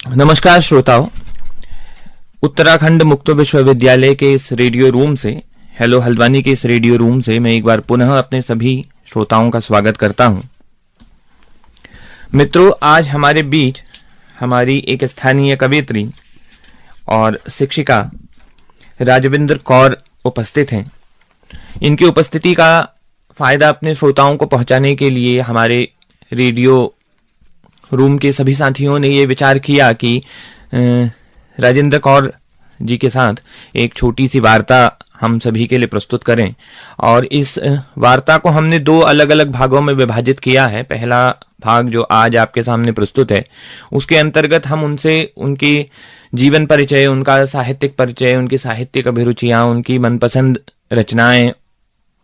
नमस्कार श्रोताओं, उत्तराखंड मुक्त विश्वविद्यालय के इस रेडियो रूम से, हेलो हल्द्वानी के इस रेडियो रूम से मैं एक बार पुनः अपने सभी श्रोताओं का स्वागत करता हूं। मित्रों, आज हमारे बीच हमारी एक स्थानीय कवयित्री और शिक्षिका राजविंदर कौर उपस्थित हैं। इनकी उपस्थिति का फायदा अपने श्रोताओं को पहुंचाने के लिए हमारे रेडियो रूम के सभी साथियों ने ये विचार किया कि राजेंद्र कौर जी के साथ एक छोटी सी वार्ता हम सभी के लिए प्रस्तुत करें। और इस वार्ता को हमने दो अलग अलग भागों में विभाजित किया है। पहला भाग जो आज आपके सामने प्रस्तुत है, उसके अंतर्गत हम उनसे उनके जीवन परिचय, उनका साहित्यिक परिचय, उनकी साहित्यिक अभिरुचियां, उनकी मनपसंद रचनाएं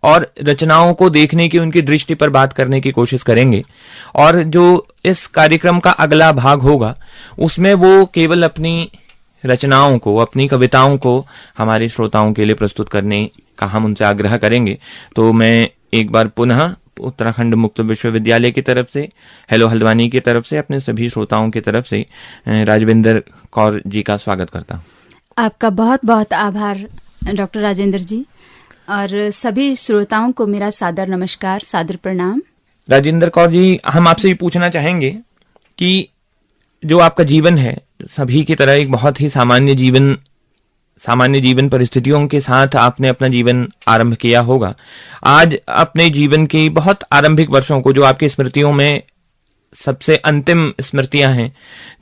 और रचनाओं को देखने की उनकी दृष्टि पर बात करने की कोशिश करेंगे। और जो इस कार्यक्रम का अगला भाग होगा, उसमें वो केवल अपनी रचनाओं को, अपनी कविताओं को हमारे श्रोताओं के लिए प्रस्तुत करने का हम उनसे आग्रह करेंगे। तो मैं एक बार पुनः उत्तराखंड मुक्त विश्वविद्यालय की तरफ से, हेलो हल्द्वानी की तरफ से, अपने सभी श्रोताओं की तरफ से राजविंदर कौर जी का स्वागत करता हूँ। आपका बहुत बहुत आभार डॉक्टर राजेंद्र जी, और सभी श्रोताओं को मेरा सादर नमस्कार, सादर प्रणाम। राजेंद्र कौर जी, हम आपसे ये पूछना चाहेंगे कि जो आपका जीवन है, सभी की तरह एक बहुत ही सामान्य जीवन परिस्थितियों के साथ आपने अपना जीवन आरंभ किया होगा। आज अपने जीवन के बहुत आरंभिक वर्षों को, जो आपकी स्मृतियों में सबसे अंतिम स्मृतियां हैं,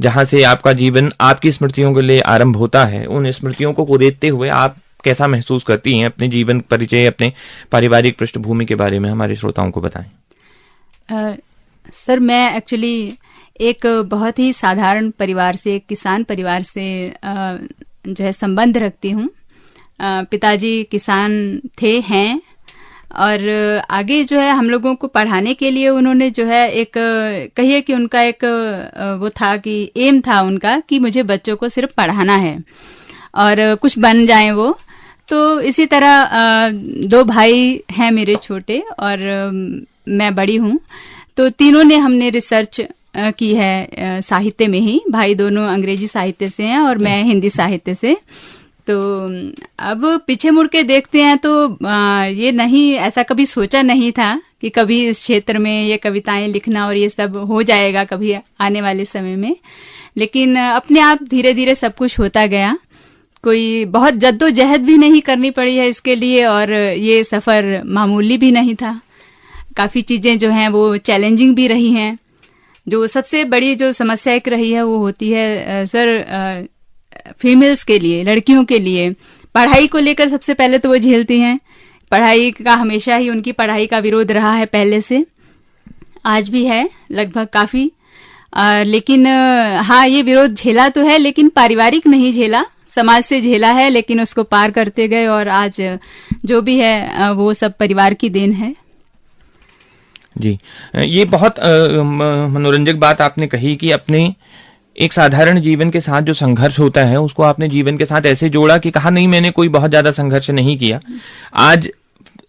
जहां से आपका जीवन आपकी स्मृतियों के लिए आरंभ होता है, उन स्मृतियों को कुरेदते हुए आप कैसा महसूस करती हैं? अपने जीवन परिचय, अपने पारिवारिक पृष्ठभूमि के बारे में हमारे श्रोताओं को बताएं। सर, मैं एक्चुअली एक बहुत ही साधारण परिवार से, एक किसान परिवार से जो है संबंध रखती हूँ। पिताजी किसान हैं, और आगे जो है हम लोगों को पढ़ाने के लिए उन्होंने जो है एक कहिए कि उनका एक वो था कि एम था उनका कि मुझे बच्चों को सिर्फ पढ़ाना है और कुछ बन जाएं वो। तो इसी तरह दो भाई हैं मेरे छोटे, और मैं बड़ी हूँ। तो तीनों ने हमने रिसर्च की है साहित्य में ही। भाई दोनों अंग्रेजी साहित्य से हैं और मैं हिंदी साहित्य से। तो अब पीछे मुड़ के देखते हैं तो ये नहीं, ऐसा कभी सोचा नहीं था कि कभी इस क्षेत्र में ये कविताएं लिखना और ये सब हो जाएगा कभी आने वाले समय में। लेकिन अपने आप धीरे धीरे सब कुछ होता गया। कोई बहुत जद्दोजहद भी नहीं करनी पड़ी है इसके लिए, और ये सफ़र मामूली भी नहीं था। काफ़ी चीज़ें जो हैं वो चैलेंजिंग भी रही हैं। जो सबसे बड़ी जो समस्या एक रही है वो होती है सर फीमेल्स के लिए, लड़कियों के लिए। पढ़ाई को लेकर सबसे पहले तो वो झेलती हैं। पढ़ाई का हमेशा ही उनकी पढ़ाई का विरोध रहा है, पहले से, आज भी है लगभग काफ़ी। लेकिन हाँ, ये विरोध झेला तो है, लेकिन पारिवारिक नहीं झेला, समाज से झेला है। लेकिन उसको पार करते गए, और आज जो भी है वो सब परिवार की देन है। जी, ये बहुत मनोरंजक बात आपने कही कि अपने एक साधारण जीवन के साथ जो संघर्ष होता है उसको आपने जीवन के साथ ऐसे जोड़ा कि कहा नहीं, मैंने कोई बहुत ज्यादा संघर्ष नहीं किया। आज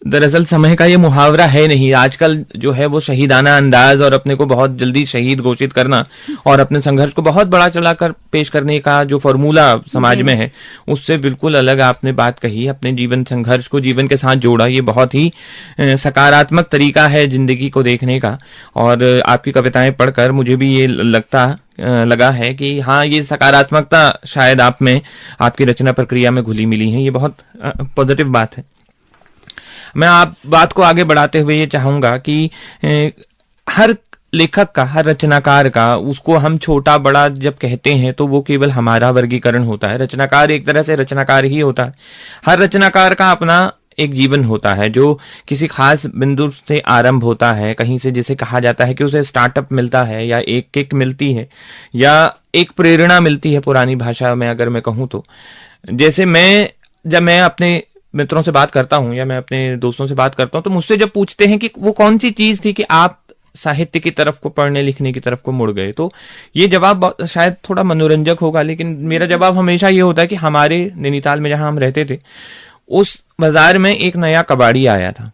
दरअसल समय का ये मुहावरा है नहीं, आजकल जो है वो शहीदाना अंदाज और अपने को बहुत जल्दी शहीद घोषित करना और अपने संघर्ष को बहुत बड़ा चलाकर पेश करने का जो फॉर्मूला समाज में है, उससे बिल्कुल अलग आपने बात कही। अपने जीवन संघर्ष को जीवन के साथ जोड़ा, ये बहुत ही सकारात्मक तरीका है जिंदगी को देखने का। और आपकी कविताएं पढ़कर मुझे भी ये लगा है कि हाँ, ये सकारात्मकता शायद आप में, आपकी रचना प्रक्रिया में घुली मिली है। ये बहुत पॉजिटिव बात है। मैं आप बात को आगे बढ़ाते हुए ये चाहूंगा कि हर लेखक का, हर रचनाकार का, उसको हम छोटा बड़ा जब कहते हैं तो वो केवल हमारा वर्गीकरण होता है। रचनाकार एक तरह से रचनाकार ही होता है। हर रचनाकार का अपना एक जीवन होता है जो किसी खास बिंदु से आरंभ होता है, कहीं से जिसे कहा जाता है कि उसे स्टार्टअप मिलता है, या एक किक मिलती है, या एक प्रेरणा मिलती है। पुरानी भाषा में अगर मैं कहूँ तो, जैसे जब मैं अपने मित्रों से बात करता हूं या मैं अपने दोस्तों से बात करता हूं तो मुझसे जब पूछते हैं कि वो कौन सी चीज थी कि आप साहित्य की तरफ को, पढ़ने लिखने की तरफ को मुड़ गए, तो ये जवाब शायद थोड़ा मनोरंजक होगा, लेकिन मेरा जवाब हमेशा ये होता है कि हमारे नैनीताल में जहां हम रहते थे, उस बाजार में एक नया कबाड़ी आया था।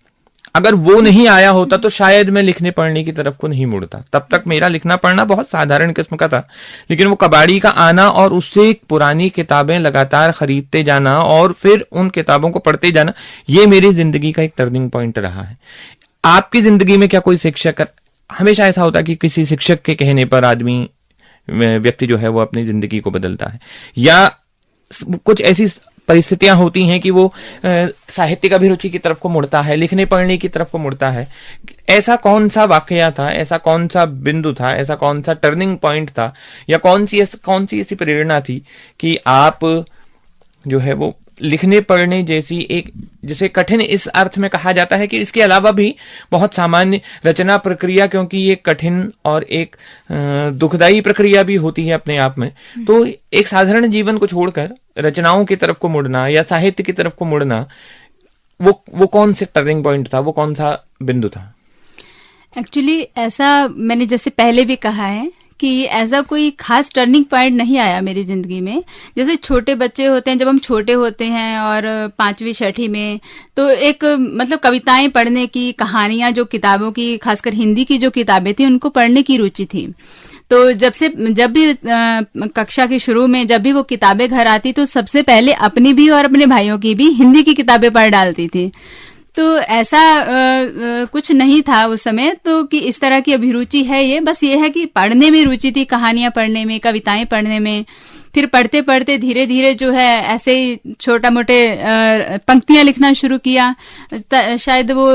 अगर वो नहीं आया होता तो शायद मैं लिखने पढ़ने की तरफ को नहीं मुड़ता। तब तक मेरा लिखना पढ़ना बहुत साधारण किस्म का था, लेकिन वो कबाड़ी का आना और उससे पुरानी किताबें लगातार खरीदते जाना और फिर उन किताबों को पढ़ते जाना, ये मेरी जिंदगी का एक टर्निंग पॉइंट रहा है। आपकी जिंदगी में क्या कोई शिक्षक, हमेशा ऐसा होता है कि किसी शिक्षक के कहने पर आदमी, व्यक्ति जो है वो अपनी जिंदगी को बदलता है, या कुछ ऐसी परिस्थितियां होती हैं कि वो साहित्य का अभिरुचि की तरफ को मुड़ता है, लिखने पढ़ने की तरफ को मुड़ता है? ऐसा कौन सा वाकया था, ऐसा कौन सा बिंदु था, ऐसा कौन सा टर्निंग पॉइंट था, या कौन सी ऐसी प्रेरणा थी कि आप जो है वो लिखने पढ़ने जैसी एक, जिसे कठिन इस अर्थ में कहा जाता है कि इसके अलावा भी बहुत सामान्य रचना प्रक्रिया, क्योंकि ये कठिन और एक दुखदाई प्रक्रिया भी होती है अपने आप में, तो एक साधारण जीवन को छोड़कर रचनाओं की तरफ को मुड़ना या साहित्य की तरफ को मुड़ना, वो कौन से टर्निंग पॉइंट था, वो कौन सा बिंदु था? एक्चुअली ऐसा मैंने जैसे पहले भी कहा है कि ऐसा कोई खास टर्निंग पॉइंट नहीं आया मेरी जिंदगी में। जैसे छोटे बच्चे होते हैं, जब हम छोटे होते हैं और 5वीं 6वीं में, तो एक मतलब कविताएं पढ़ने की, कहानियां जो किताबों की, खासकर हिंदी की जो किताबें थी उनको पढ़ने की रुचि थी। तो जब भी कक्षा के शुरू में जब भी वो किताबें घर आती तो सबसे पहले अपनी भी और अपने भाइयों की भी हिंदी की किताबें पढ़ डालती थी। तो ऐसा कुछ नहीं था उस समय तो कि इस तरह की अभिरुचि है ये, बस ये है कि पढ़ने में रुचि थी, कहानियां पढ़ने में, कविताएं पढ़ने में। फिर पढ़ते पढ़ते धीरे धीरे जो है ऐसे ही छोटा मोटे पंक्तियां लिखना शुरू किया। शायद वो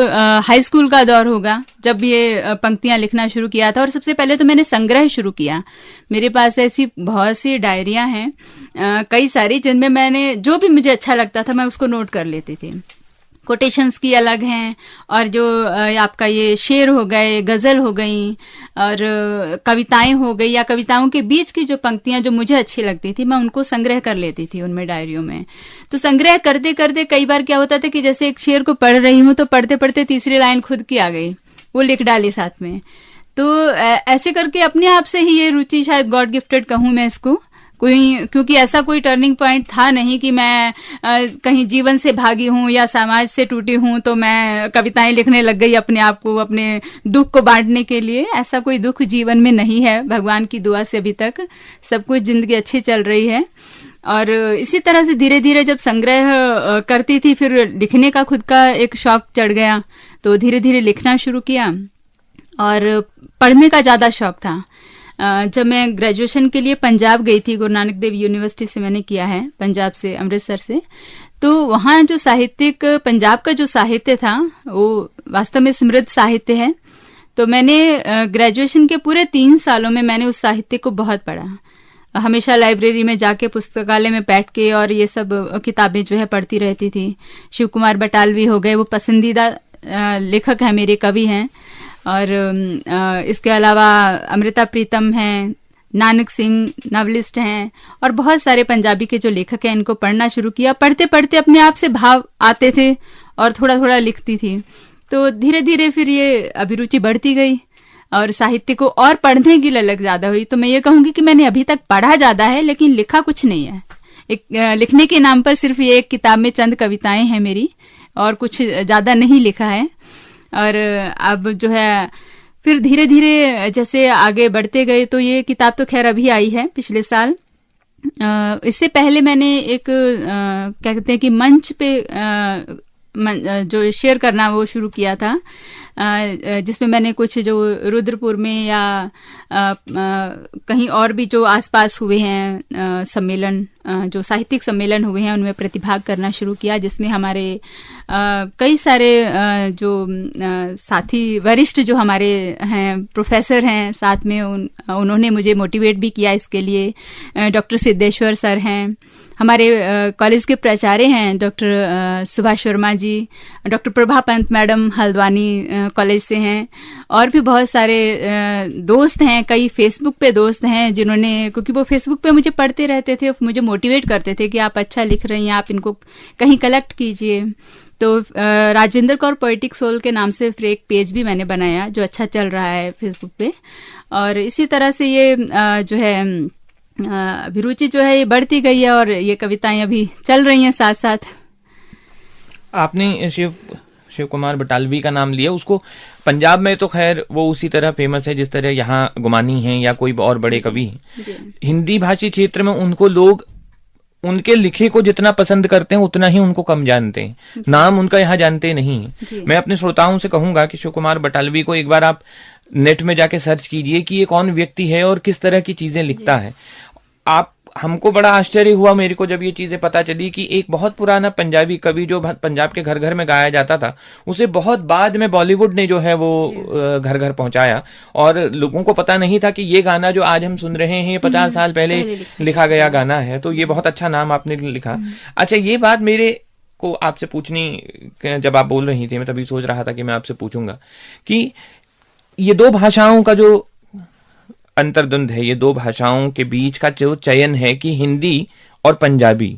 हाई स्कूल का दौर होगा जब ये पंक्तियां लिखना शुरू किया था। और सबसे पहले तो मैंने संग्रह शुरू किया। मेरे पास ऐसी बहुत सी डायरियां हैं, कई सारी, जिनमें मैंने जो भी मुझे अच्छा लगता था मैं उसको नोट कर लेती थी। कोटेशंस की अलग हैं, और जो आपका ये शेर हो गए, गजल हो गई, और कविताएं हो गई, या कविताओं के बीच की जो पंक्तियां जो मुझे अच्छी लगती थी मैं उनको संग्रह कर लेती थी उनमें, डायरियों में। तो संग्रह करते करते कई बार क्या होता था कि जैसे एक शेर को पढ़ रही हूं तो पढ़ते पढ़ते तीसरी लाइन खुद की आ गई, वो लिख डाली साथ में। तो ऐसे करके अपने आप से ही ये रुचि, शायद गॉड गिफ्टेड कहूं मैं इसको, क्योंकि ऐसा कोई टर्निंग पॉइंट था नहीं कि मैं कहीं जीवन से भागी हूं या समाज से टूटी हूं तो मैं कविताएं लिखने लग गई अपने आप को, अपने दुख को बांटने के लिए। ऐसा कोई दुख जीवन में नहीं है, भगवान की दुआ से अभी तक सब कुछ जिंदगी अच्छी चल रही है। और इसी तरह से धीरे धीरे जब संग्रह करती थी, फिर लिखने का खुद का एक शौक चढ़ गया, तो धीरे धीरे लिखना शुरू किया। और पढ़ने का ज्यादा शौक था। जब मैं ग्रेजुएशन के लिए पंजाब गई थी, गुरु नानक देव यूनिवर्सिटी से मैंने किया है, पंजाब से, अमृतसर से, तो वहाँ जो साहित्यिक, पंजाब का जो साहित्य था वो वास्तव में समृद्ध साहित्य है। तो मैंने ग्रेजुएशन के पूरे 3 सालों में मैंने उस साहित्य को बहुत पढ़ा। हमेशा लाइब्रेरी में जाके, पुस्तकालय में बैठ के और ये सब किताबें जो है पढ़ती रहती थी। शिव कुमार बटालवी हो गए, वो पसंदीदा लेखक है मेरे, कवि हैं। और इसके अलावा अमृता प्रीतम हैं, नानक सिंह नॉवलिस्ट हैं, और बहुत सारे पंजाबी के जो लेखक हैं इनको पढ़ना शुरू किया। पढ़ते पढ़ते अपने आप से भाव आते थे और थोड़ा थोड़ा लिखती थी। तो धीरे धीरे फिर ये अभिरुचि बढ़ती गई और साहित्य को और पढ़ने की ललक ज्यादा हुई। तो मैं ये कहूंगी कि मैंने अभी तक पढ़ा ज्यादा है लेकिन लिखा कुछ नहीं है। लिखने के नाम पर सिर्फ ये एक किताब में चंद कविताएं हैं मेरी, और कुछ ज्यादा नहीं लिखा है। और अब जो है फिर धीरे धीरे जैसे आगे बढ़ते गए, तो ये किताब तो खैर अभी आई है पिछले साल। इससे पहले मैंने एक क्या कहते हैं कि मंच पे जो शेयर करना वो शुरू किया था, जिसमें मैंने कुछ जो रुद्रपुर में या कहीं और भी जो आसपास हुए हैं सम्मेलन, जो साहित्यिक सम्मेलन हुए हैं उनमें प्रतिभाग करना शुरू किया, जिसमें हमारे कई सारे जो साथी वरिष्ठ जो हमारे हैं, प्रोफेसर हैं साथ में, उन्होंने मुझे मोटिवेट भी किया इसके लिए। डॉक्टर सिद्धेश्वर सर हैं, हमारे कॉलेज के प्राचार्य हैं doctor Subhash Verma ji, doctor Prabha Pant madam Haldwani college से हैं, और भी बहुत सारे दोस्त हैं, कई फेसबुक पे दोस्त हैं जिन्होंने, क्योंकि वो फेसबुक पे मुझे पढ़ते रहते थे, मुझे मोटिवेट करते थे कि आप अच्छा लिख रही हैं, आप इनको कहीं कलेक्ट कीजिए। तो राजविंदर कौर पोएटिक सोल के नाम से फिर एक पेज भी मैंने बनाया जो अच्छा चल रहा है फेसबुक पे। और इसी तरह से ये जो है अभिरुचि जो है ये बढ़ती गई है और ये कविताएं अभी चल रही हैं साथ साथ। आपने शिव शिव कुमार बटालवी का नाम लिया, उसको पंजाब में तो खैर वो उसी तरह फेमस है जिस तरह यहाँ गुमानी हैं या कोई और बड़े कवि हैं। हिंदी भाषी क्षेत्र में उनको लोग उनके लिखे को जितना पसंद करते हैं उतना ही उनको कम जानते हैं, नाम उनका यहाँ जानते नहीं है। मैं अपने श्रोताओं से कहूंगा कि शिव कुमार बटालवी को एक बार आप नेट में जाके सर्च कीजिए कि ये कौन व्यक्ति है और किस तरह की चीजें लिखता है। आप हमको बड़ा आश्चर्य हुआ मेरे को जब ये चीजें पता चली कि एक बहुत पुराना पंजाबी कवि जो पंजाब के घर घर में गाया जाता था, उसे बहुत बाद में बॉलीवुड ने जो है वो घर घर पहुंचाया, और लोगों को पता नहीं था कि ये गाना जो आज हम सुन रहे हैं 50 साल पहले लिखा गया गाना है। तो ये बहुत अच्छा नाम आपने लिखा। अच्छा, ये बात मेरे को आपसे पूछनी, जब आप बोल रही थी मैं तभी सोच रहा था कि मैं आपसे पूछूंगा कि ये दो भाषाओं का जो अंतर्द्वंद है, ये दो भाषाओं के बीच का जो चयन है कि हिंदी और पंजाबी,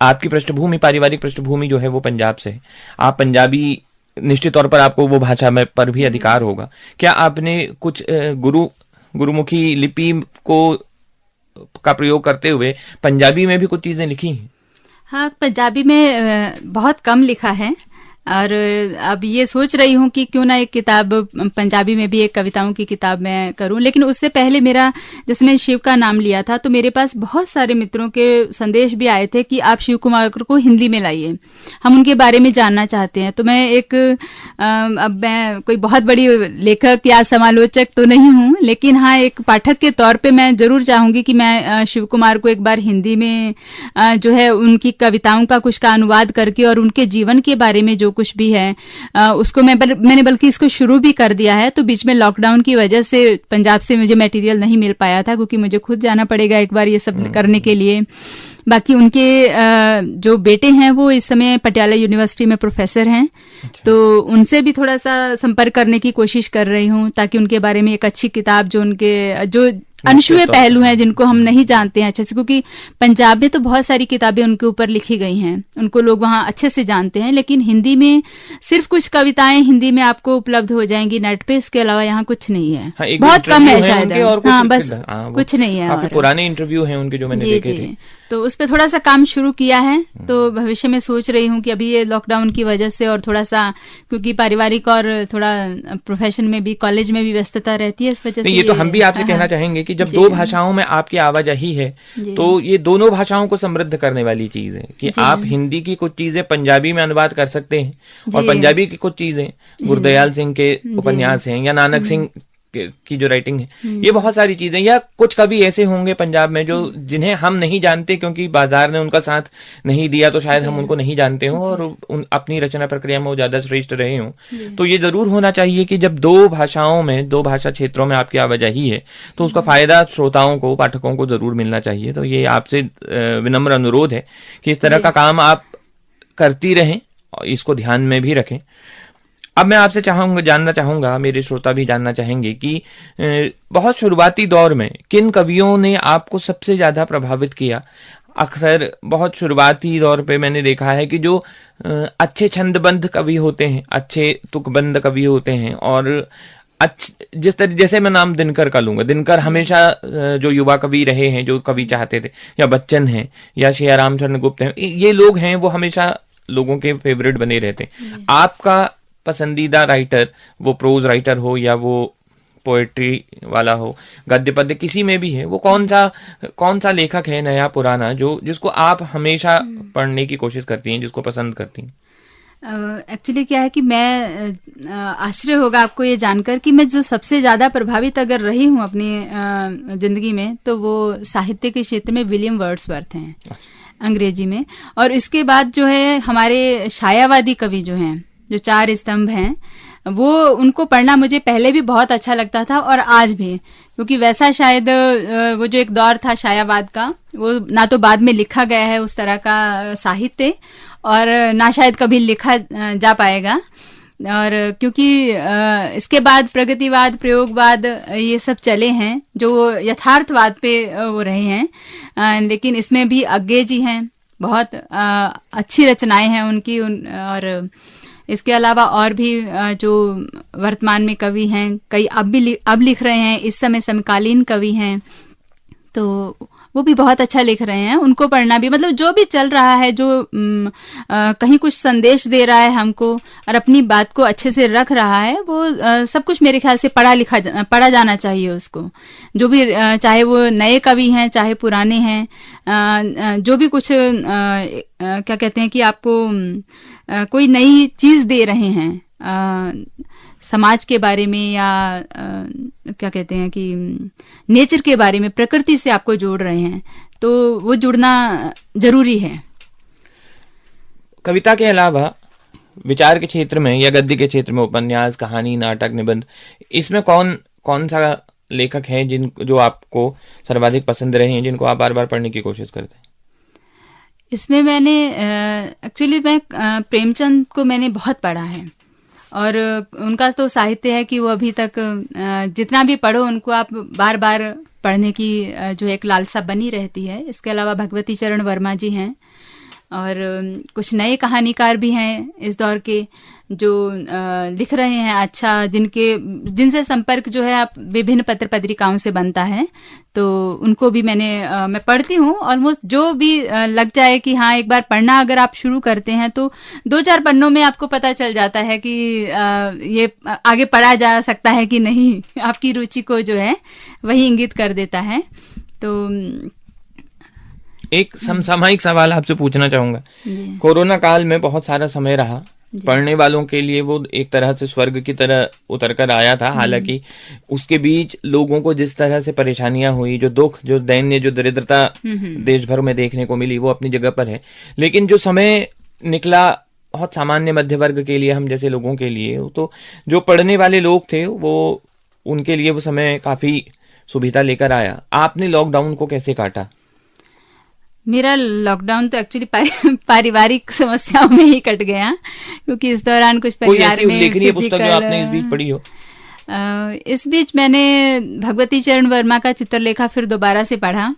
आपकी पृष्ठभूमि, पारिवारिक पृष्ठभूमि जो है वो पंजाब से है, आप पंजाबी, निश्चित तौर पर आपको वो भाषा में पर भी अधिकार होगा। क्या आपने कुछ गुरुमुखी लिपि को का प्रयोग करते हुए पंजाबी में भी कुछ चीजें लिखी हैं? हाँ, पंजाबी में बहुत कम लिखा है, और अब ये सोच रही हूँ कि क्यों ना एक किताब पंजाबी में भी, एक कविताओं की किताब मैं करूँ। लेकिन उससे पहले मेरा, जिसमें शिव का नाम लिया था, तो मेरे पास बहुत सारे मित्रों के संदेश भी आए थे कि आप शिव कुमार को हिंदी में लाइए, हम उनके बारे में जानना चाहते हैं। तो मैं अब मैं कोई बहुत बड़ी लेखक या समालोचक तो नहीं हूँ, लेकिन हाँ, एक पाठक के तौर पे मैं जरूर चाहूंगी कि मैं शिव कुमार को एक बार हिंदी में जो है उनकी कविताओं का कुछ का अनुवाद करके और उनके जीवन के बारे में जो कुछ भी है उसको मैंने बल्कि इसको शुरू भी कर दिया है। तो बीच में लॉकडाउन की वजह से पंजाब से मुझे मटेरियल नहीं मिल पाया था, क्योंकि मुझे खुद जाना पड़ेगा एक बार ये सब करने के लिए। बाकी उनके जो बेटे हैं वो इस समय पटियाला यूनिवर्सिटी में प्रोफेसर हैं। अच्छा। तो उनसे भी थोड़ा सा संपर्क करने की कोशिश कर रही हूँ, ताकि उनके बारे में एक अच्छी किताब, जो उनके जो अनछुए पहलू हैं जिनको हम नहीं जानते हैं अच्छे से, क्योंकि पंजाब में तो बहुत सारी किताबें उनके ऊपर लिखी गई हैं, उनको लोग वहाँ अच्छे से जानते हैं, लेकिन हिंदी में सिर्फ कुछ कविताएं हिंदी में आपको उपलब्ध हो जाएंगी नेट पे, इसके अलावा यहाँ कुछ नहीं है। हाँ, बहुत कम है शायद। हाँ, बस कुछ नहीं है। काफी पुराने इंटरव्यू हैं उनके जो मैंने देखे थे, तो उस पर थोड़ा सा काम शुरू किया है। तो भविष्य में सोच रही हूँ कि अभी ये लॉकडाउन की वजह से और थोड़ा सा, क्योंकि पारिवारिक और थोड़ा प्रोफेशन में भी, कॉलेज में भी व्यस्तता रहती है, इस वजह से। ये तो हम भी आपसे कहना चाहेंगे कि जब दो भाषाओं में आपकी आवाजाही है, तो ये दोनों भाषाओं को समृद्ध करने वाली चीज है कि आप हिंदी की कुछ चीजें पंजाबी में अनुवाद कर सकते हैं, और पंजाबी की कुछ चीजें गुरदयाल सिंह के उपन्यास हैं या नानक सिंह की जो राइटिंग है, ये बहुत सारी चीजें, या कुछ कवि ऐसे होंगे पंजाब में जो जिन्हें हम नहीं जानते क्योंकि बाजार ने उनका साथ नहीं दिया, तो शायद हम उनको नहीं जानते हों और अपनी रचना प्रक्रिया में वो ज्यादा श्रेष्ठ रहे हों। तो ये जरूर होना चाहिए कि जब दो भाषाओं में, दो भाषा क्षेत्रों में आपकी आवाजाही है, तो उसका फायदा श्रोताओं को, पाठकों को जरूर मिलना चाहिए। तो ये आपसे विनम्र अनुरोध है कि इस तरह का काम आप करती रहें और इसको ध्यान में भी रखें। अब मैं आपसे जानना चाहूंगा, मेरे श्रोता भी जानना चाहेंगे कि बहुत शुरुआती दौर में किन कवियों ने आपको सबसे ज्यादा प्रभावित किया? अक्सर बहुत शुरुआती दौर पे मैंने देखा है कि जो अच्छे छंदबद्ध कवि होते हैं, अच्छे तुकबंद कवि होते हैं, और जैसे मैं नाम दिनकर का लूंगा, दिनकर हमेशा जो युवा कवि रहे हैं, जो कवि चाहते थे, या बच्चन हैं या सियाराम चंद्र गुप्त हैं, ये लोग हैं वो हमेशा लोगों के फेवरेट बने रहते हैं। आपका पसंदीदा राइटर, वो प्रोज राइटर हो या वो पोएट्री वाला हो, गद्य पद्य किसी में भी है, वो कौन सा लेखक है, नया पुराना, जिसको आप हमेशा पढ़ने की कोशिश करती हैं, जिसको पसंद करती हैं? एक्चुअली क्या है कि मैं, आश्चर्य होगा आपको ये जानकर कि मैं जो सबसे ज्यादा प्रभावित अगर रही हूँ अपनी जिंदगी में, तो वो साहित्य के क्षेत्र में विलियम वर्ड्सवर्थ हैं, अंग्रेजी में। और इसके बाद जो है हमारे छायावादी कवि जो हैं, जो चार स्तंभ हैं, वो उनको पढ़ना मुझे पहले भी बहुत अच्छा लगता था और आज भी, क्योंकि वैसा शायद वो जो एक दौर था छायावाद का, वो ना तो बाद में लिखा गया है उस तरह का साहित्य, और ना शायद कभी लिखा जा पाएगा। और क्योंकि इसके बाद प्रगतिवाद, प्रयोगवाद, ये सब चले हैं जो यथार्थवाद पे वो रहे हैं, लेकिन इसमें भी अज्ञे जी हैं, बहुत अच्छी रचनाएं हैं उनकी। और इसके अलावा और भी जो वर्तमान में कवि हैं, कई अब लिख रहे हैं, इस समय समकालीन कवि हैं। तो वो भी बहुत अच्छा लिख रहे हैं, उनको पढ़ना भी, मतलब जो भी चल रहा है, जो कहीं कुछ संदेश दे रहा है हमको और अपनी बात को अच्छे से रख रहा है, वो सब कुछ मेरे ख्याल से पढ़ा जाना चाहिए उसको। जो भी चाहे वो नए कवि हैं चाहे पुराने हैं, जो भी कुछ क्या कहते हैं कि आपको कोई नई चीज दे रहे हैं समाज के बारे में, या क्या कहते हैं कि नेचर के बारे में, प्रकृति से आपको जोड़ रहे हैं, तो वो जुड़ना जरूरी है। कविता के अलावा विचार के क्षेत्र में या गद्य के क्षेत्र में उपन्यास, कहानी, नाटक, निबंध, इसमें कौन सा लेखक है जो आपको सर्वाधिक पसंद रहे हैं, जिनको आप बार बार पढ़ने की कोशिश करते हैं? इसमें मैंने एक्चुअली मैं प्रेमचंद को मैंने बहुत पढ़ा है, और उनका तो साहित्य है कि वो अभी तक जितना भी पढ़ो उनको आप बार बार पढ़ने की जो एक लालसा बनी रहती है। इसके अलावा भगवती चरण वर्मा जी हैं, और कुछ नए कहानीकार भी हैं इस दौर के जो लिख रहे हैं अच्छा, जिनसे संपर्क जो है आप विभिन्न पत्र पत्रिकाओं से बनता है, तो उनको भी मैं पढ़ती हूँ। और वो जो भी लग जाए कि हाँ एक बार पढ़ना अगर आप शुरू करते हैं तो 2-4 पन्नों में आपको पता चल जाता है कि ये आगे पढ़ा जा सकता है कि नहीं, आपकी रुचि को जो है वही इंगित कर देता है। तो एक समसामयिक सवाल आपसे पूछना चाहूंगा। कोरोना काल में बहुत सारा समय रहा, पढ़ने वालों के लिए वो एक तरह से स्वर्ग की तरह उतर कर आया था। हालांकि उसके बीच लोगों को जिस तरह से परेशानियां हुई, जो दुख, जो दैन्य, जो दरिद्रता देश भर में देखने को मिली, वो अपनी जगह पर है। लेकिन जो समय निकला बहुत सामान्य मध्य वर्ग के लिए, हम जैसे लोगों के लिए, तो जो पढ़ने वाले लोग थे वो उनके लिए वो समय काफी सुविधा लेकर आया। आपने लॉकडाउन को कैसे काटा? मेरा लॉकडाउन तो एक्चुअली पारिवारिक समस्याओं में ही कट गया, क्योंकि इस दौरान कुछ परिवार में उल्लेखनीय पुस्तक जो आपने इस बीच पढ़ी हो? इस बीच मैंने भगवती चरण वर्मा का चित्रलेखा फिर दोबारा से पढ़ा।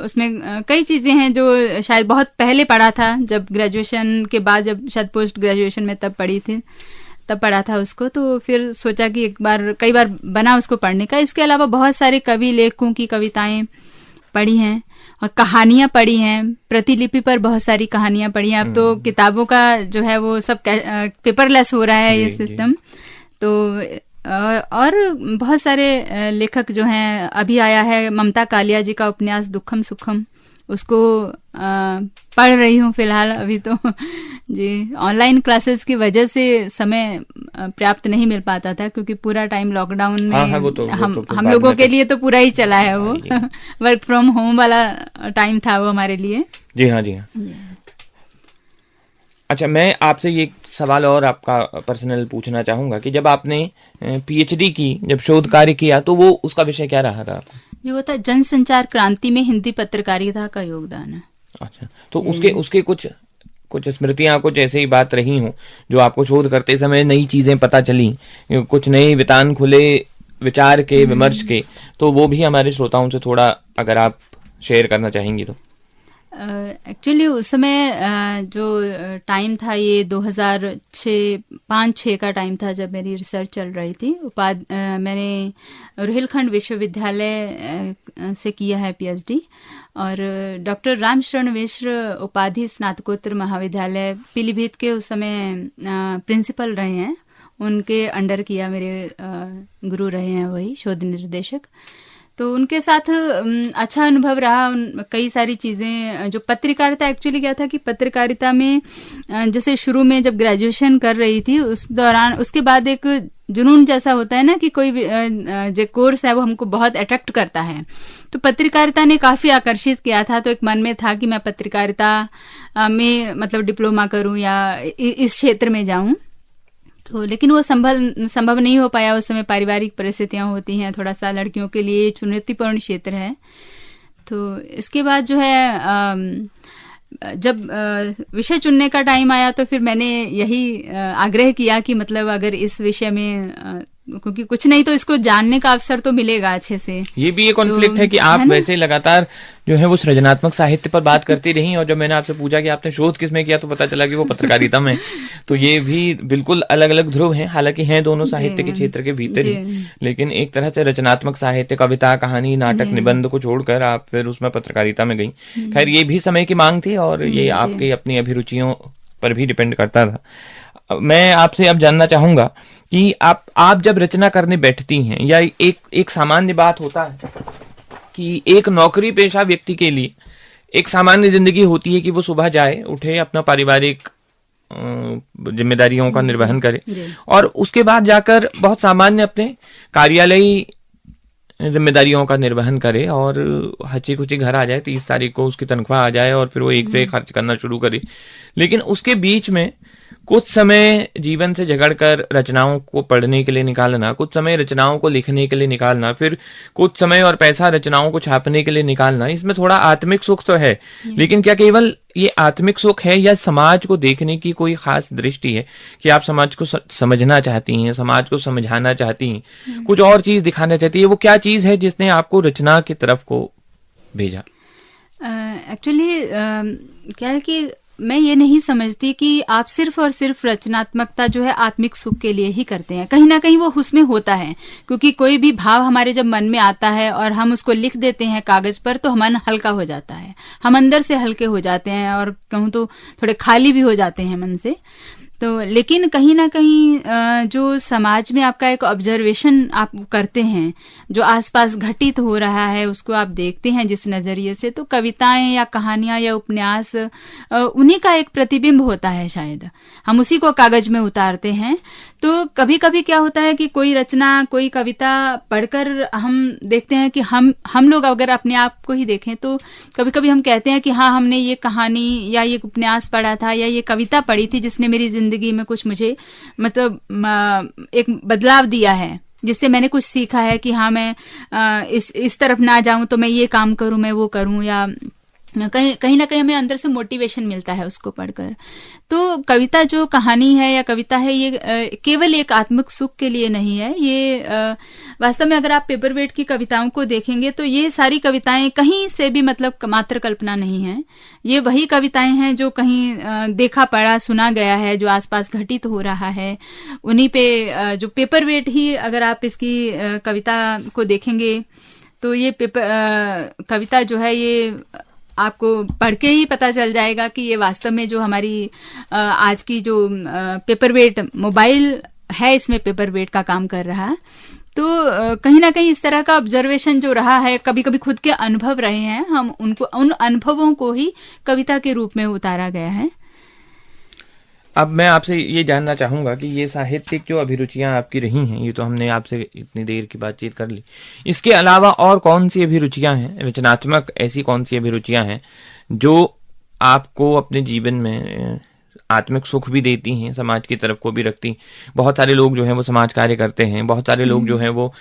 उसमें कई चीजें हैं जो शायद बहुत पहले पढ़ा था, जब ग्रेजुएशन के बाद, जब शायद पोस्ट ग्रेजुएशन में तब पढ़ा था उसको, तो फिर सोचा कि कई बार बना उसको पढ़ने का। इसके अलावा बहुत सारे कवि लेखकों की कविताएं पढ़ी हैं और कहानियां पढ़ी हैं, प्रतिलिपि पर बहुत सारी कहानियां पढ़ी हैं। अब तो किताबों का जो है वो सब पेपरलेस हो रहा है ये सिस्टम। तो और बहुत सारे लेखक जो हैं, अभी आया है ममता कालिया जी का उपन्यास दुखम सुखम, उसको पढ़ रही हूँ फिलहाल अभी तो जी। ऑनलाइन क्लासेस की वजह से समय पर्याप्त नहीं मिल पाता था, क्योंकि पूरा टाइम लॉकडाउन में हम लोगों के लिए तो पूरा ही चला है वो वर्क फ्रॉम होम वाला टाइम था वो हमारे लिए। जी हाँ, जी हाँ। अच्छा, मैं आपसे ये सवाल और आपका पर्सनल पूछना चाहूंगा कि जब आपने पीएचडी की, जब शोध कार्य किया, तो वो उसका विषय क्या रहा था? जो होता है जनसंचार क्रांति में हिंदी पत्रकारिता का योगदान है। अच्छा, तो उसके कुछ स्मृतियां, कुछ ऐसे ही बात रही हूँ जो आपको शोध करते समय नई चीजें पता चली, कुछ नए वितान खुले विचार के, विमर्श के, तो वो भी हमारे श्रोताओं से थोड़ा अगर आप शेयर करना चाहेंगी तो। एक्चुअली उस समय जो टाइम था ये 2005-6 का टाइम था, जब मेरी रिसर्च चल रही थी। मैंने रुहिलखंड विश्वविद्यालय से किया है पीएचडी, और डॉक्टर रामशरण मिश्र उपाधि स्नातकोत्तर महाविद्यालय पीलीभीत के उस समय प्रिंसिपल रहे हैं, उनके अंडर किया, मेरे गुरु रहे हैं वही शोध निर्देशक। तो उनके साथ अच्छा अनुभव रहा। कई सारी चीज़ें जो पत्रकारिता, एक्चुअली क्या था कि पत्रकारिता में जैसे शुरू में जब ग्रेजुएशन कर रही थी उस दौरान, उसके बाद एक जुनून जैसा होता है ना कि कोई जो कोर्स है वो हमको बहुत अट्रैक्ट करता है, तो पत्रकारिता ने काफ़ी आकर्षित किया था। तो एक मन में था कि मैं पत्रकारिता में मतलब डिप्लोमा करूं या इस क्षेत्र में जाऊं, तो लेकिन वो संभव नहीं हो पाया। उस समय पारिवारिक परिस्थितियां होती हैं, थोड़ा सा लड़कियों के लिए चुनौतीपूर्ण क्षेत्र है। तो इसके बाद जो है जब विषय चुनने का टाइम आया, तो फिर मैंने यही आग्रह किया कि मतलब अगर इस विषय में क्योंकि कुछ नहीं तो इसको जानने का अवसर तो मिलेगा अच्छे से। ये भी एक कॉन्फ्लिक्ट है कि आप वैसे लगातार जो है वो सृजनात्मक साहित्य पर बात करती रही, और जब मैंने आपसे पूछा कि आपने शोध किसमें किया तो पता चला कि वो पत्रकारिता में। तो ये भी बिल्कुल अलग अलग ध्रुव हैं, हालांकि हैं दोनों साहित्य के क्षेत्र के भीतर ही, लेकिन एक तरह से रचनात्मक साहित्य, कविता, कहानी, नाटक, निबंध को छोड़कर आप फिर उसमें पत्रकारिता में गई। खैर ये भी समय की मांग थी और ये आपकी अपनी अभिरुचियों पर भी डिपेंड करता था। मैं आपसे अब जानना चाहूंगा कि आप जब रचना करने बैठती हैं, या एक सामान्य बात होता है कि एक नौकरी पेशा व्यक्ति के लिए एक सामान्य जिंदगी होती है कि वो सुबह जाए, उठे, अपना पारिवारिक जिम्मेदारियों का निर्वहन करे और उसके बाद जाकर बहुत सामान्य अपने कार्यालयी जिम्मेदारियों का निर्वहन करे और हंसी खुशी घर आ जाए, 30 तारीख को उसकी तनख्वाह आ जाए और फिर वो एक से एक खर्च करना शुरू करे। लेकिन उसके बीच में कुछ समय जीवन से झगड़कर रचनाओं को पढ़ने के लिए निकालना, कुछ समय रचनाओं को लिखने के लिए निकालना, फिर कुछ समय और पैसा रचनाओं को छापने के लिए निकालना, इसमें थोड़ा आत्मिक सुख तो है, लेकिन क्या केवल ये आत्मिक सुख है या समाज को देखने की कोई खास दृष्टि है कि आप समाज को समझना चाहती हैं, समाज को समझाना चाहती हैं, कुछ और चीज दिखाना चाहती है? वो क्या चीज है जिसने आपको रचना की तरफ को भेजा? एक्चुअली क्या है कि मैं ये नहीं समझती कि आप सिर्फ और सिर्फ रचनात्मकता जो है आत्मिक सुख के लिए ही करते हैं। कहीं ना कहीं वो उसमें होता है, क्योंकि कोई भी भाव हमारे जब मन में आता है और हम उसको लिख देते हैं कागज पर तो मन हल्का हो जाता है, हम अंदर से हल्के हो जाते हैं और कहूँ तो थोड़े खाली भी हो जाते हैं मन से। तो लेकिन कहीं ना कहीं जो समाज में आपका एक ऑब्जर्वेशन आप करते हैं, जो आसपास घटित हो रहा है उसको आप देखते हैं जिस नज़रिए से, तो कविताएं या कहानियां या उपन्यास उन्हीं का एक प्रतिबिंब होता है। शायद हम उसी को कागज में उतारते हैं। तो कभी कभी क्या होता है कि कोई रचना, कोई कविता पढ़कर हम देखते हैं कि हम लोग अगर अपने आप को ही देखें तो कभी कभी हम कहते हैं कि हाँ, हमने ये कहानी या ये उपन्यास पढ़ा था या ये कविता पढ़ी थी जिसने मेरी जिंदगी में कुछ मुझे मतलब एक बदलाव दिया है, जिससे मैंने कुछ सीखा है कि हाँ मैं इस तरफ ना जाऊं तो मैं ये काम करूं, मैं वो करूं, या कहीं ना कहीं हमें अंदर से मोटिवेशन मिलता है उसको पढ़कर। तो कविता जो कहानी है या कविता है ये केवल एक आत्मिक सुख के लिए नहीं है। ये वास्तव में अगर आप पेपर वेट की कविताओं को देखेंगे तो ये सारी कविताएं कहीं से भी मतलब मात्र कल्पना नहीं है। ये वही कविताएं हैं जो कहीं देखा पढ़ा सुना गया है, जो आसपास घटित हो रहा है, उन्हीं पे जो पेपर वेट ही अगर आप इसकी कविता को देखेंगे तो ये कविता जो है ये आपको पढ़ के ही पता चल जाएगा कि ये वास्तव में जो हमारी आज की जो पेपर वेट मोबाइल है इसमें पेपर वेट का काम कर रहा है। तो कहीं ना कहीं इस तरह का ऑब्जर्वेशन जो रहा है, कभी कभी खुद के अनुभव रहे हैं, हम उन अनुभवों को ही कविता के रूप में उतारा गया है। अब मैं आपसे ये जानना चाहूंगा कि ये साहित्यिक जो अभिरुचियां आपकी रही हैं, ये तो हमने आपसे इतनी देर की बातचीत कर ली, इसके अलावा और कौन सी अभिरुचियां हैं रचनात्मक, ऐसी कौन सी अभिरुचियां हैं जो आपको अपने जीवन में आत्मिक सुख भी देती हैं, समाज की तरफ को भी रखती? बहुत सारे लोग जो हैं वो समाज कार्य करते हैं, बहुत सारे लोग जो हैं वो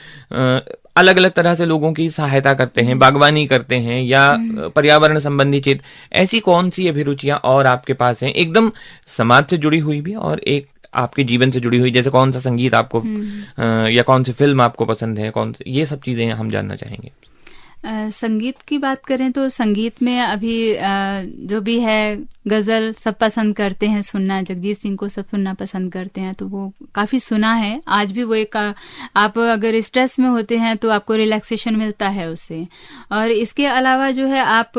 अलग अलग तरह से लोगों की सहायता करते हैं, बागवानी करते हैं या पर्यावरण संबंधी क्षेत्र। ऐसी कौन सी अभिरुचियां और आपके पास हैं, एकदम समाज से जुड़ी हुई भी और एक आपके जीवन से जुड़ी हुई? जैसे कौन सा संगीत आपको या कौन सी फिल्म आपको पसंद है, कौन ये सब चीजें हम जानना चाहेंगे। संगीत की बात करें तो संगीत में अभी जो भी है गज़ल सब पसंद करते हैं सुनना, जगजीत सिंह को सब सुनना पसंद करते हैं, तो वो काफ़ी सुना है। आज भी वो एक आप अगर स्ट्रेस में होते हैं तो आपको रिलैक्सेशन मिलता है उससे। और इसके अलावा जो है आप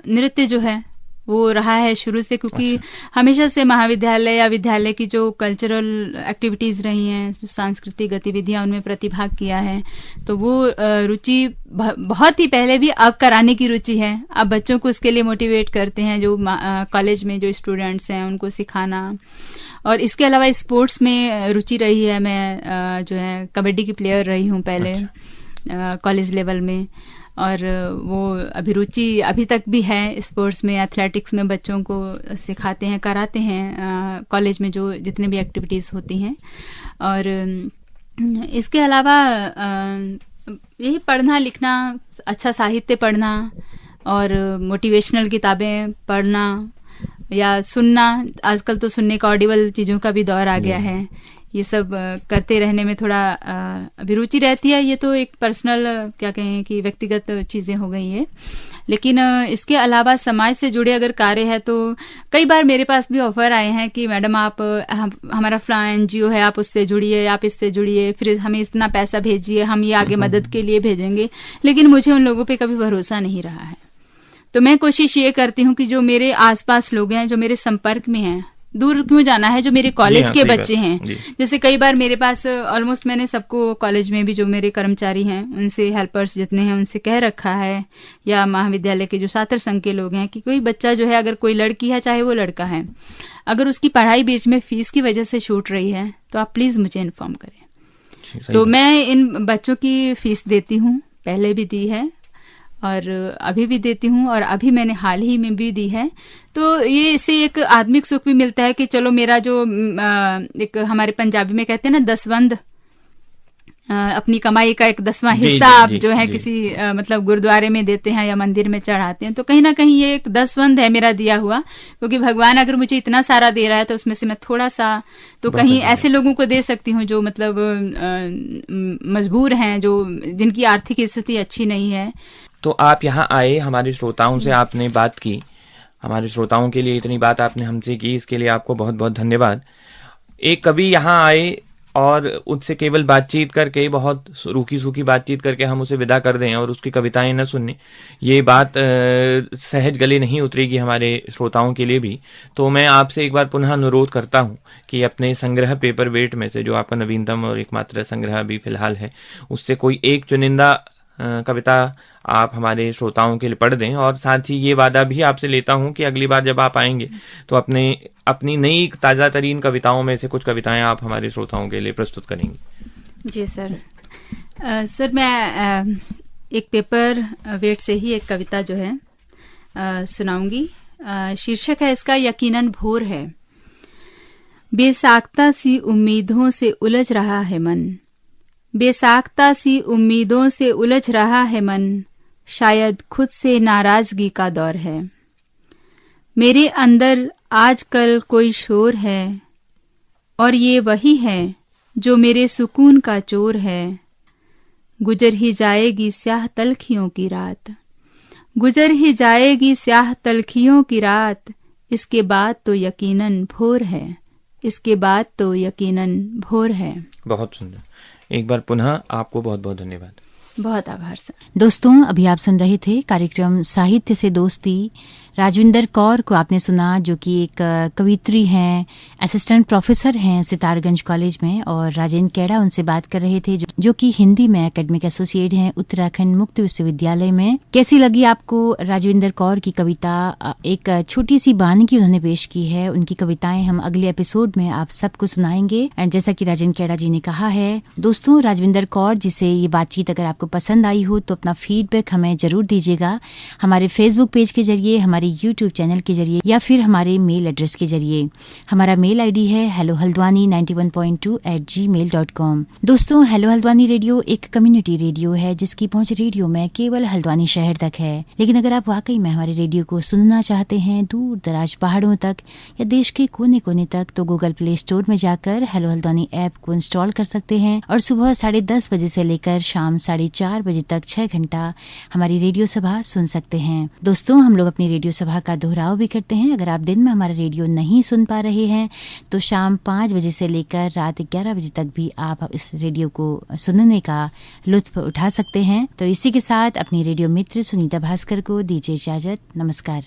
नृत्य जो है वो रहा है शुरू से, क्योंकि हमेशा से महाविद्यालय या विद्यालय की जो कल्चरल एक्टिविटीज़ रही हैं, जो सांस्कृतिक गतिविधियां, उनमें प्रतिभाग किया है। तो वो रुचि बहुत ही पहले भी अब कराने की रुचि है। अब बच्चों को उसके लिए मोटिवेट करते हैं, जो कॉलेज में जो स्टूडेंट्स हैं उनको सिखाना। और इसके अलावा स्पोर्ट्स में रुचि रही है। मैं जो है कबड्डी की प्लेयर रही हूँ पहले कॉलेज लेवल में, और वो अभिरुचि अभी तक भी है स्पोर्ट्स में, एथलेटिक्स में बच्चों को सिखाते हैं, कराते हैं कॉलेज में जो जितने भी एक्टिविटीज़ होती हैं। और इसके अलावा यही पढ़ना लिखना, अच्छा साहित्य पढ़ना और मोटिवेशनल किताबें पढ़ना या सुनना। आजकल तो सुनने का ऑडिबल चीज़ों का भी दौर आ गया है। ये सब करते रहने में थोड़ा अभी रुचि रहती है। ये तो एक पर्सनल क्या कहें कि व्यक्तिगत चीज़ें हो गई है, लेकिन इसके अलावा समाज से जुड़े अगर कार्य है तो कई बार मेरे पास भी ऑफर आए हैं कि मैडम आप हमारा फ्ला NGO है, आप उससे जुड़िए, आप इससे जुड़िए, फिर हमें इतना पैसा भेजिए, हम ये आगे मदद के लिए भेजेंगे। लेकिन मुझे उन लोगों पे कभी भरोसा नहीं रहा है। तो मैं कोशिश ये करती हूँ कि जो मेरे आसपास लोग हैं, जो मेरे संपर्क में हैं, दूर क्यों जाना है, जो मेरे कॉलेज के बच्चे हैं, जैसे कई बार मेरे पास ऑलमोस्ट मैंने सबको कॉलेज में भी जो मेरे कर्मचारी हैं उनसे, हेल्पर्स जितने हैं उनसे कह रखा है, या महाविद्यालय के जो छात्र संघ के लोग हैं कि कोई बच्चा जो है, अगर कोई लड़की है चाहे वो लड़का है, अगर उसकी पढ़ाई बीच में फीस की वजह से छूट रही है तो आप प्लीज मुझे इन्फॉर्म करें। तो मैं इन बच्चों की फीस देती हूँ, पहले भी दी है और अभी भी देती हूँ, और अभी मैंने हाल ही में भी दी है। तो ये इससे एक आत्मिक सुख भी मिलता है कि चलो मेरा जो एक हमारे पंजाबी में कहते हैं ना, दसवंध, अपनी कमाई का एक 10वां हिस्सा आप जो है किसी मतलब गुरुद्वारे में देते हैं या मंदिर में चढ़ाते हैं, तो कहीं ना कहीं ये एक दसवंध है मेरा दिया हुआ, क्योंकि भगवान अगर मुझे इतना सारा दे रहा है तो उसमें से मैं थोड़ा सा तो कहीं ऐसे लोगों को दे सकती हूँ जो मतलब मजबूर हैं, जो जिनकी आर्थिक स्थिति अच्छी नहीं है। तो आप यहाँ आए, हमारे श्रोताओं से आपने बात की, हमारे श्रोताओं के लिए इतनी बात आपने हमसे की, इसके लिए आपको बहुत बहुत धन्यवाद। एक कवि यहाँ आए और उससे केवल बातचीत करके, बहुत रूखी सूखी बातचीत करके हम उसे विदा कर दें और उसकी कविताएं न सुनने, ये बात सहज गले नहीं उतरेगी हमारे श्रोताओं के लिए भी। तो मैं आपसे एक बार पुनः अनुरोध करता हूं कि अपने संग्रह पेपर वेट में से, जो आपका नवीनतम और एकमात्र संग्रह अभी फिलहाल है, उससे कोई एक चुनिंदा कविता आप हमारे श्रोताओं के लिए पढ़ दें, और साथ ही ये वादा भी आपसे लेता हूं कि अगली बार जब आप आएंगे तो अपनी नई ताज़ा तरीन कविताओं में से कुछ कविताएं आप हमारे श्रोताओं के लिए प्रस्तुत करेंगे। जी सर। सर मैं एक पेपर वेट से ही एक कविता जो है सुनाऊंगी। शीर्षक है इसका यकीनन भोर है। बेसाख्ता सी उम्मीदों से उलझ रहा है मन, बेसाख्ता सी उम्मीदों से उलझ रहा है मन, शायद खुद से नाराजगी का दौर है। मेरे अंदर आजकल कोई शोर है, और ये वही है जो मेरे सुकून का चोर है। गुजर ही जाएगी स्याह तलखियों की रात, गुजर ही जाएगी स्याह तलखियों की रात, इसके बाद तो यकीनन भोर है, इसके बाद तो यकीनन भोर है। बहुत सुंदर। एक बार पुनः आपको बहुत बहुत धन्यवाद। बहुत आभार सर। दोस्तों, अभी आप सुन रहे थे कार्यक्रम साहित्य से दोस्ती। राजविंदर कौर को आपने सुना, जो कि एक कवित्री हैं, असिस्टेंट प्रोफेसर हैं सितारगंज कॉलेज में, और राजेंद्र कैड़ा उनसे बात कर रहे थे, जो कि हिंदी में एकेडमिक एसोसिएट हैं उत्तराखंड मुक्त विश्वविद्यालय में। कैसी लगी आपको राजविंदर कौर की कविता? एक छोटी सी वानगी उन्होंने पेश की है। उनकी कविताएं हम अगले एपिसोड में आप सबको सुनाएंगे, जैसा कि राजेंद्र कैड़ा जी ने कहा है। दोस्तों, राजविंदर कौर जी से ये बातचीत अगर आपको पसंद आई हो तो अपना फीडबैक हमें जरूर दीजिएगा, हमारे फेसबुक पेज के जरिए, हमारे यूट्यूब चैनल के जरिए, या फिर हमारे मेल एड्रेस के जरिए। हमारा मेल आईडी है hellohaldwani91.2@gmail.com। दोस्तों, हेलो हल्द्वानी रेडियो एक कम्युनिटी रेडियो है, जिसकी पहुंच रेडियो में केवल हल्द्वानी शहर तक है। लेकिन अगर आप वाकई में हमारे रेडियो को सुनना चाहते हैं दूर दराज पहाड़ों तक या देश के कोने कोने तक, तो गूगल प्ले स्टोर में जाकर हेलो हल्द्वानी ऐप को इंस्टॉल कर सकते हैं, और सुबह 10:30 बजे से लेकर शाम 4:30 बजे तक 6 घंटा हमारी रेडियो सभा सुन सकते हैं। दोस्तों, हम लोग अपनी रेडियो सभा का दोहराव भी करते हैं। अगर आप दिन में हमारा रेडियो नहीं सुन पा रहे हैं तो शाम 5 बजे से लेकर रात 11 बजे तक भी आप इस रेडियो को सुनने का लुत्फ उठा सकते हैं। तो इसी के साथ अपनी रेडियो मित्र सुनीता भास्कर को दीजिए इजाजत। नमस्कार।